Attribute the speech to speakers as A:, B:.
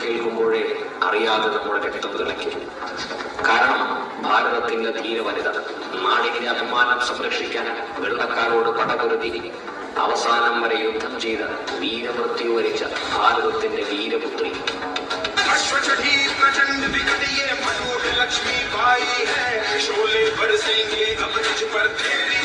A: കേൾക്കുമ്പോഴേ അറിയാതെ നമ്മുടെ രക്തം തിളയ്ക്കും. കാരണം ഭാരതത്തിന്റെ ധീരവനിത നാടിന്റെ അഭിമാനം സംരക്ഷിക്കാൻ വെള്ളക്കാരോട് പടപൊരുതി അവസാനം വരെ യുദ്ധം ചെയ്ത് വീരമൃത്യു വരിച്ച ഭാരതത്തിന്റെ വീരപുത്രി.
B: लक्ष्मी बाई है, शोले बरसेंगे अब तुझ पर तेरी